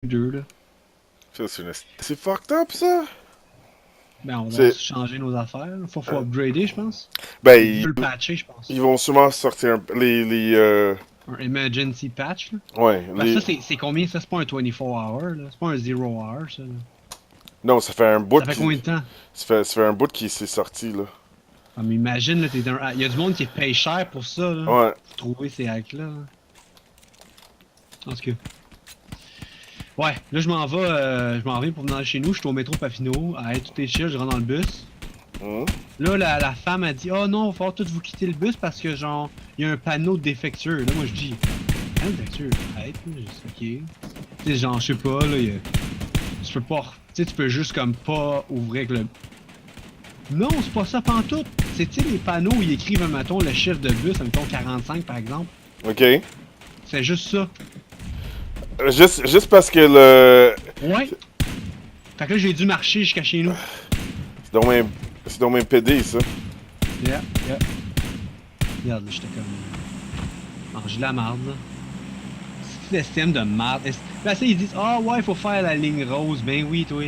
2, là. Ça, c'est fucked up, ça? Ben, on va C'est... changer nos affaires. Faut upgrader, je pense. Ben, Ils veulent patcher, je pense. ils vont sûrement sortir Un emergency patch, là. ouais, Parce que ça, c'est combien? Ça, c'est pas un 24 hour, là. C'est pas un 0 hour, ça, là. Non, ça fait un bout Ça fait combien de temps? Ça fait un bout qui s'est sorti, là. Ah, mais imagine, là, t'es dans il y a du monde qui paye cher pour ça, là. Ouais. Pour trouver ces hacks-là, là. En tout cas. Ouais, là, je m'en vais pour venir chez nous. Je suis au métro Papineau. Hey, tout est chill, je rentre dans le bus. Mhm. Là, la femme a dit, oh non, il va falloir tous vous quitter le bus parce que, genre, il y a un panneau défectueux. Là, moi, je dis, panneau défectueux, arrête, là, je dis, ok. Tu sais, genre, je sais pas, là, tu peux pas, tu sais, tu peux juste comme pas ouvrir avec le. Non, c'est pas ça pantoute. C'est, tu sais, les panneaux où ils écrivent, mettons, le chiffre de bus, mettons 45 par exemple. OK. C'est juste ça. Juste parce que le... Ouais. Fait que là, j'ai dû marcher jusqu'à chez nous. C'est donc même... C'est donc même pédé, ça. Yeah, yeah. Regarde, là, j'étais comme. Manger de la marde, là. C'est le système de marde. Là, ça, ils disent, ah ouais, il faut faire la ligne rose. Ben oui, toi.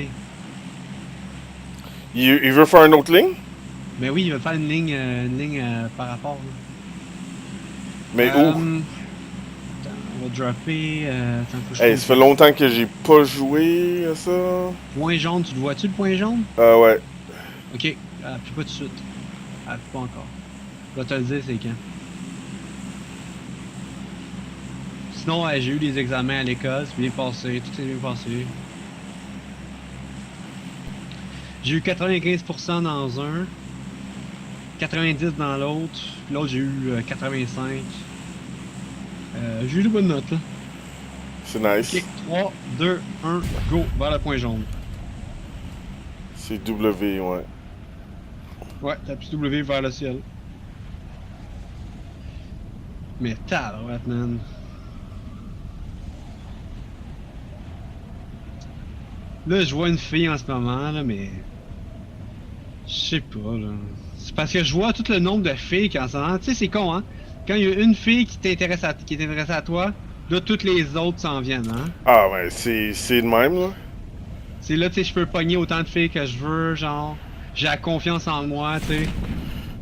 Il veut faire une autre ligne? Ben oui, il va faire une ligne par rapport, là. Mais où? Attends, on va dropper. Attends, faut que je Hey, trouve ça fait le longtemps que j'ai pas joué à ça. point jaune. Tu le vois-tu, le point jaune? Ah ouais. Ok, appuie pas tout de suite. Appuie pas encore. Je vais te le dire, c'est quand. Sinon, j'ai eu des examens à l'école, c'est bien passé, tout s'est bien passé. J'ai eu 95% dans un, 90 dans l'autre, puis l'autre j'ai eu 85. J'ai eu de bonnes notes là. C'est nice. Ok, 3, 2, 1, go, vers le point jaune. C'est W, ouais. Ouais, t'appuies W vers le ciel. Mais tabarouette, man. Là, je vois une fille en ce moment, là, mais. Je sais pas, là. C'est parce que je vois tout le nombre de filles qui en ce moment. Tu sais, c'est con, hein? Quand il y a une fille qui est intéressée à toi, là, toutes les autres s'en viennent, hein? Ah ouais, c'est le même, là. C'est là, tu sais, je peux pogner autant de filles que je veux, genre. J'ai la confiance en moi, tu sais.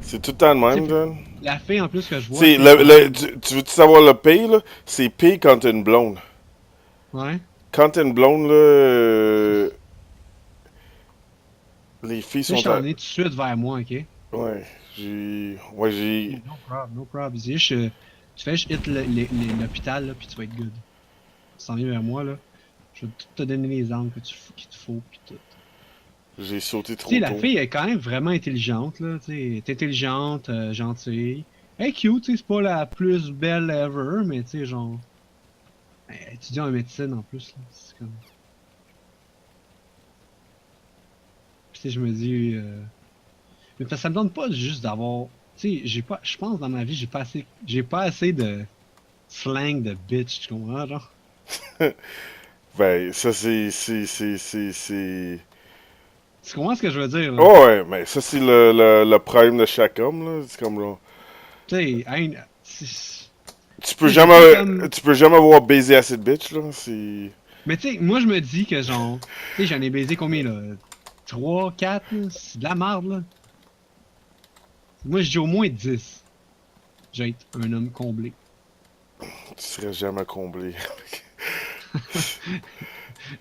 C'est tout le temps le Tu sais, même, puis John. la fille en plus que je vois, C'est tu sais, quand même. tu veux-tu savoir le pay, là? C'est pay quand t'as une blonde. Ouais. Quand t'as une blonde, là, les filles Tu sais, je sont t'en à... ai tout de suite vers moi, ok? Ouais, Ouais, j'ai... No problem, no problem. Tu fais juste hit l'hôpital, là, puis tu vas être good. Tu t'en viens vers moi, là. Je vais tout te donner les angles qu'il te faut, puis tout. J'ai sauté Tu sais, trop la tôt. fille est quand même vraiment intelligente, là, tu sais, elle est intelligente, gentille. Elle est cute, tu sais, c'est pas la plus belle ever, mais tu sais, genre, elle étudie en médecine en plus, là, c'est comme... Puis, tu sais, je me dis, mais ça me donne pas juste d'avoir, tu sais, j'ai pas, je pense dans ma vie, j'ai pas assez de slang de bitch, tu comprends, genre? Ben, ça, Tu comprends ce que je veux dire, là? Oh, ouais, mais ça, c'est le prime de chaque homme, là. C'est comme, là... Tu sais, Tu tu peux sais, j'ai pas jamais... comme... Tu peux jamais avoir baisé assez de bitch, là. C'est... Mais tu sais, moi, je me dis que, genre, tu sais, j'en ai baisé combien, là? 3, 4, là? C'est de la merde, là. Moi, je dis au moins 10. Je vais être un homme comblé. Tu serais jamais comblé.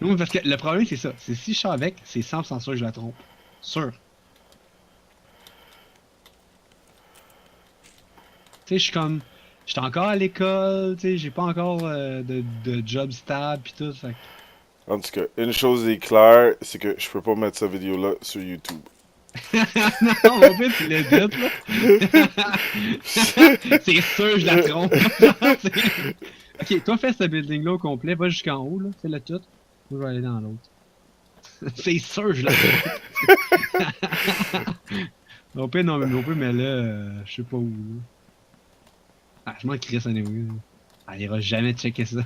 Non, parce que le problème, c'est ça. C'est si je suis avec, c'est 100% sûr que je la trompe. Sûr. Tu sais, je suis comme. Je suis encore à l'école, tu sais, j'ai pas encore de job stable pis tout. Fait que... En tout cas, une chose est claire, c'est que je peux pas mettre cette vidéo-là sur YouTube. Non, en fait, tu l'as dit, là. C'est sûr, je la trompe. Ok, toi, fais ce building-là au complet, va jusqu'en haut, là. Fais-le tout. Moi, je vais aller dans l'autre. C'est sûr, je la trompe. Au pire, non, mais au pire, mais là, je sais pas où, là. Ah, je m'en crisse, anyway, là. Elle ira jamais checker ça.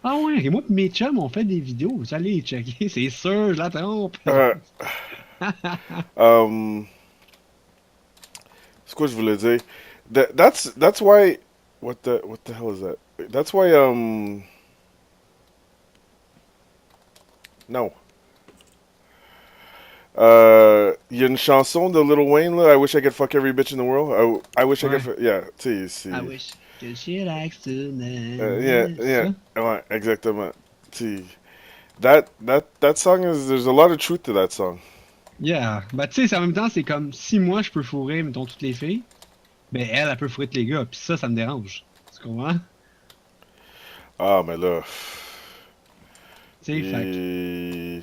Ah ouais, et moi pis mes chums, on fait des vidéos. Vous allez les checker, c'est sûr, je la trompe. Euh, euh, c'est quoi je voulais dire? That's why... What the hell is that? That's why, Non. Il y a une chanson de Lil Wayne, là, I wish I could fuck every bitch in the world. I wish I Ouais. could yeah, tu sais, c'est... I wish que she likes to Yeah, yeah, ça? ouais, exactement. Tu sais, that song is, there's a lot of truth to that song. Yeah. Bah, tu sais, en même temps, c'est comme si moi je peux fourrer, mettons, toutes les filles, ben elle peut fourrer tous les gars, pis ça me dérange. Tu comprends? Ah, mais là... Tu sais, fait que, Et...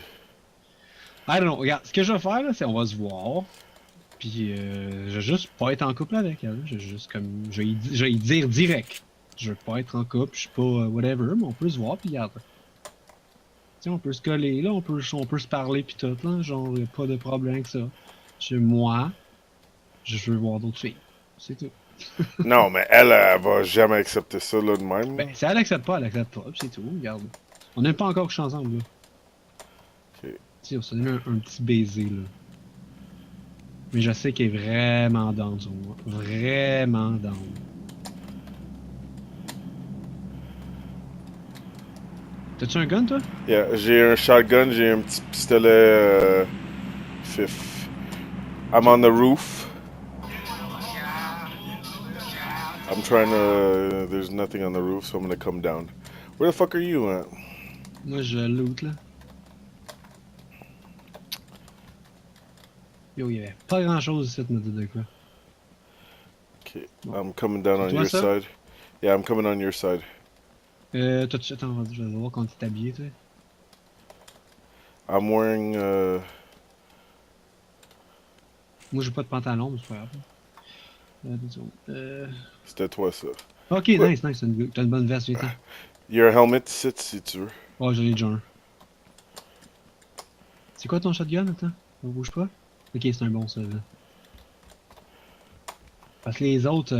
I don't know. Regarde, ce que je vais faire, là, c'est on va se voir, puis je vais juste pas être en couple avec elle. Je vais juste comme, je vais y dire direct. Je veux pas être en couple, je suis pas whatever, mais on peut se voir, puis regarde. Tu sais, on peut se coller, là, on peut se parler, puis tout, là, genre, y a pas de problème avec ça. Moi, je veux voir d'autres filles. C'est tout. Non, mais elle va jamais accepter ça, là, de même. Ben, si elle accepte pas, puis c'est tout, regarde. On n'a pas encore couché ensemble, là. Ok. Tu sais, on s'est donné un petit baiser, là. Mais je sais qu'elle est vraiment down sur moi. Vraiment down. T'as-tu un gun, toi? Yeah, j'ai un shotgun, j'ai un petit pistolet fif. I'm Ok. on the roof. I'm trying to... there's nothing on the roof, so I'm gonna come down. Where the fuck are you at? Moi, je loot, là. Yo, il y avait pas grand-chose ici, me dire de quoi. Okay, Bon. I'm coming down C'est on toi, your ça? side. Yeah, I'm coming on your side. T'as-tu... Attends, je vais voir quand t'es habillé, toi. I'm wearing... Moi, j'ai pas de pantalon, mais c'est pas grave. Disons, C'était toi, ça. Ok, Quoi? nice. T'as une bonne veste, viens-t'en. Your helmet, sit si tu veux. Oh, j'en ai déjà un. C'est quoi ton shotgun, attends? On bouge pas? Ok, c'est un bon, ça, là. Parce que les autres,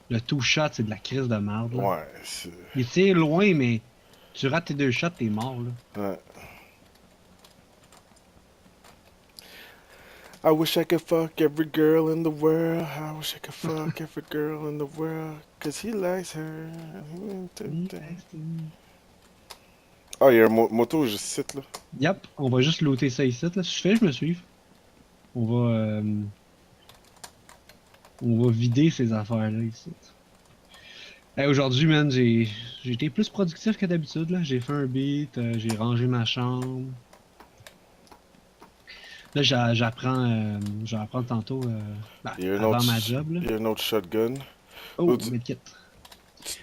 le two shot, c'est de la crise de merde, là. Ouais, c'est... Il tire loin, mais tu rates tes 2 shots, t'es mort, là. Ouais. I wish I could fuck every girl in the world. I wish I could fuck every girl in the world. Cause he likes her. Ah, il y a un moto juste ici, là. Yep, on va juste looter ça ici, là. Si je fais, je me suis. On va vider ces affaires-là ici. Hey, aujourd'hui, man, j'ai été plus productif que d'habitude, là. J'ai fait un beat, j'ai rangé ma chambre. Là, j'apprends tantôt, ben, Il y a un avant autre, ma job, là. il y a un autre shotgun. Oh, L'autre- medkit.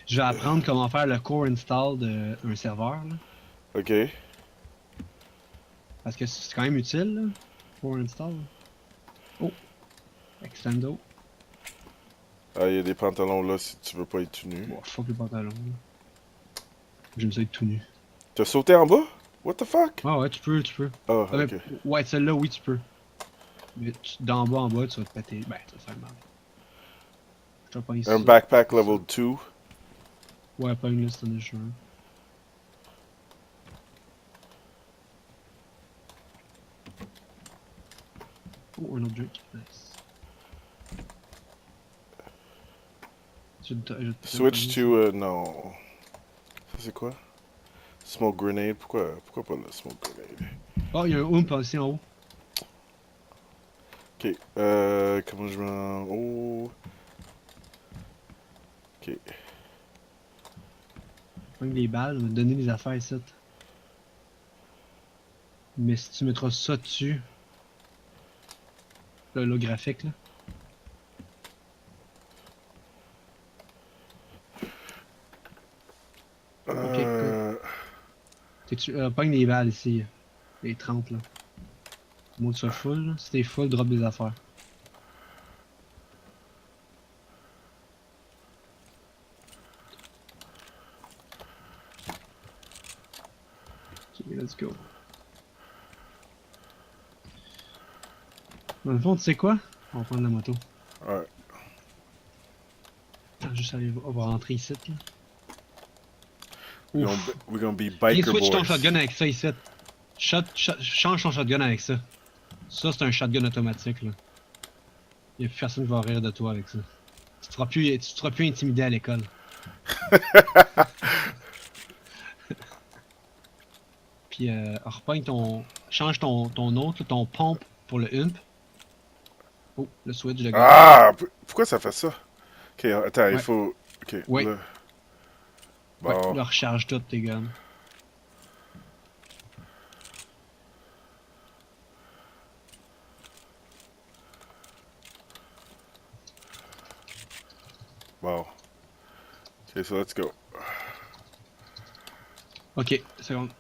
Je vais apprendre comment faire le core install d'un serveur, là. Ok. Parce que c'est quand même utile, là. Core install. Oh, extendo. Ah, il y a des pantalons là si tu veux pas être tout nu. Bon, fuck les pantalons, là. J'aime ça être tout nu. T'as sauté en bas? What the fuck? Ah ouais, tu peux. Ah, Ah, mais, ok. ouais, celle-là, oui, tu peux. Mais d'en bas en bas, tu vas te péter. Ben, ça va faire mal. Je te pogne Un ça. backpack level 2. Ouais, pas une liste, t'en as juste un. Oh, un autre drink. Nice. Switch to, non. Ça c'est quoi? Smoke grenade. Pourquoi pas le smoke grenade? Oh, il y a un oomp ici en haut. Ok, comment je m'en... Oh... Ok. Pogne des balles, on va te donner des affaires ici. Mais si tu mettras ça dessus, le graphique là. Ok, cool. Pogne des balles ici. Les 30 là. Moi, tu sois full là. Si t'es full, drop des affaires. Ok, let's go. Dans le fond, tu sais quoi? On va prendre la moto. Ouais. Attends, juste aller, on va rentrer ici là. Ouf. We're gonna be Viens biker switch ton boys. shotgun avec ça ici. Change ton shotgun avec ça. Ça, c'est un shotgun automatique, là. Y'a plus personne qui va rire de toi avec ça. Tu seras plus intimidé à l'école. Puis repogne ton. Change ton autre, là, ton pompe pour le hump. Oh, le switch de gaz. Ah! Pourquoi ça fait ça? Ok, attends, il Ouais. faut... Ok, Ouais. là. Ouais, Bon. là, recharge toutes tes guns. Bon. Ok, so let's go. Ok, seconde.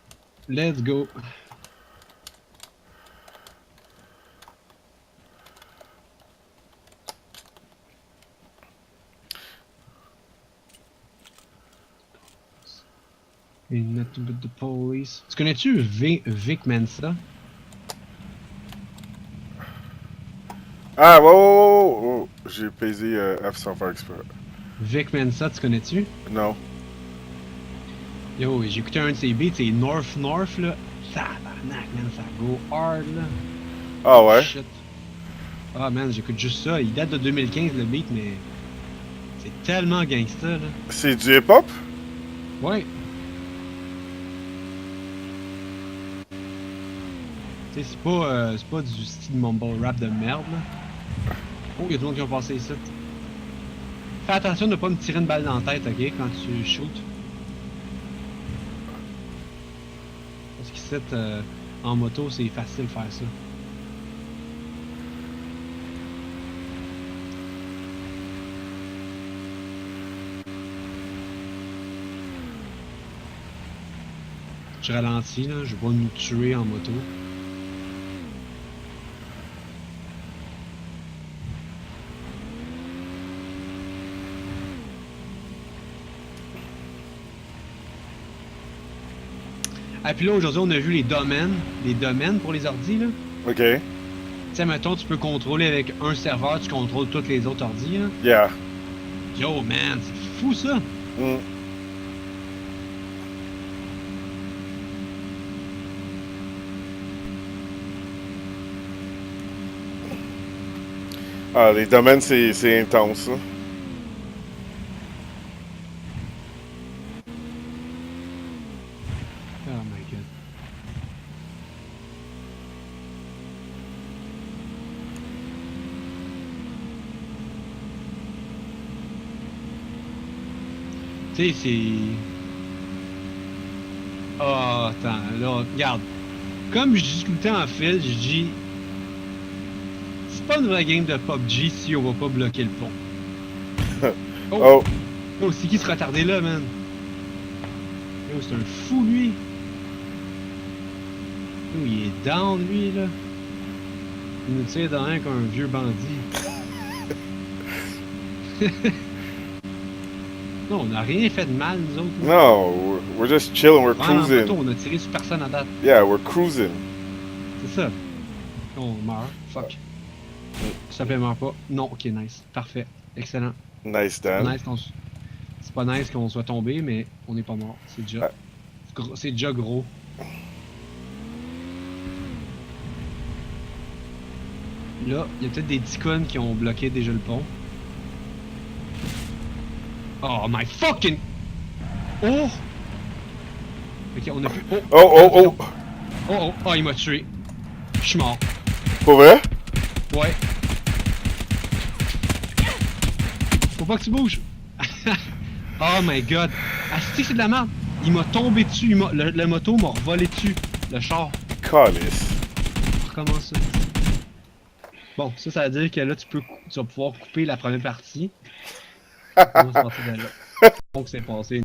Let's go. And nothing but the police. Tu connais-tu Vic Mensa? Ah, wow! J'ai pesé F sans faire exprès. Vic Mensa, tu connais-tu? Non. Yo, j'ai écouté un de ses beats, c'est North North là. Tabarnak, man, ça go hard là. Ah ouais? Shit. Ah man, j'écoute juste ça. Il date de 2015 le beat, mais c'est tellement gangsta là. C'est du hip-hop? Ouais. Tu sais, c'est pas du style mumble rap de merde là. Oh, y'a tout le monde qui va passer ici. Fais attention de pas me tirer une balle dans la tête, ok, quand tu shootes. Parce qu'ici, en moto, c'est facile de faire ça. Je ralentis, là, je vais pas nous tuer en moto. Ah, puis là, aujourd'hui, on a vu les domaines pour les ordis, là. Ok. Tu sais, mettons, tu peux contrôler avec un serveur, tu contrôles tous les autres ordis, là. Yeah. Yo, man, c'est fou, ça! Mm. Ah, les domaines, c'est intense, ça. Oh my god. Tu sais, c'est... Oh, attends, là, regarde. Comme je discutais en fil, je dis... C'est pas une vraie game de PUBG si on va pas bloquer le pont. Oh! Oh, c'est qui se retardé là, man? Yo, c'est un fou, lui! Yo, il est down, lui, là. Il nous tire dans rien qu'un vieux bandit. Non, on n'a rien fait de mal, nous autres. Là. No, we're just chilling, we're En cruising. moto, on a tiré sur personne à date. Yeah, we're cruising. C'est ça. On meurt. Fuck. Ça plaît, meurt pas. Non, ok, nice. Parfait. Excellent. Nice, C'est pas Dan. nice c'est pas nice qu'on soit tombé, mais on n'est pas mort. C'est déjà... C'est déjà gros. Là, il y a peut-être des ticons qui ont bloqué déjà le pont. Oh my fucking... Oh! Ok, on a plus... Oh! Oh! Oh, il m'a tué. Je suis mort. Pour vrai? Ouais. Faut pas que tu bouges. Oh my god. Ah, c'est de la merde. Il m'a tombé dessus. Le moto m'a revolé dessus. Le char. Calice. On recommence ça. Bon, ça veut dire que là, tu vas pouvoir couper la première partie. On va se partir de là. Donc, c'est passé.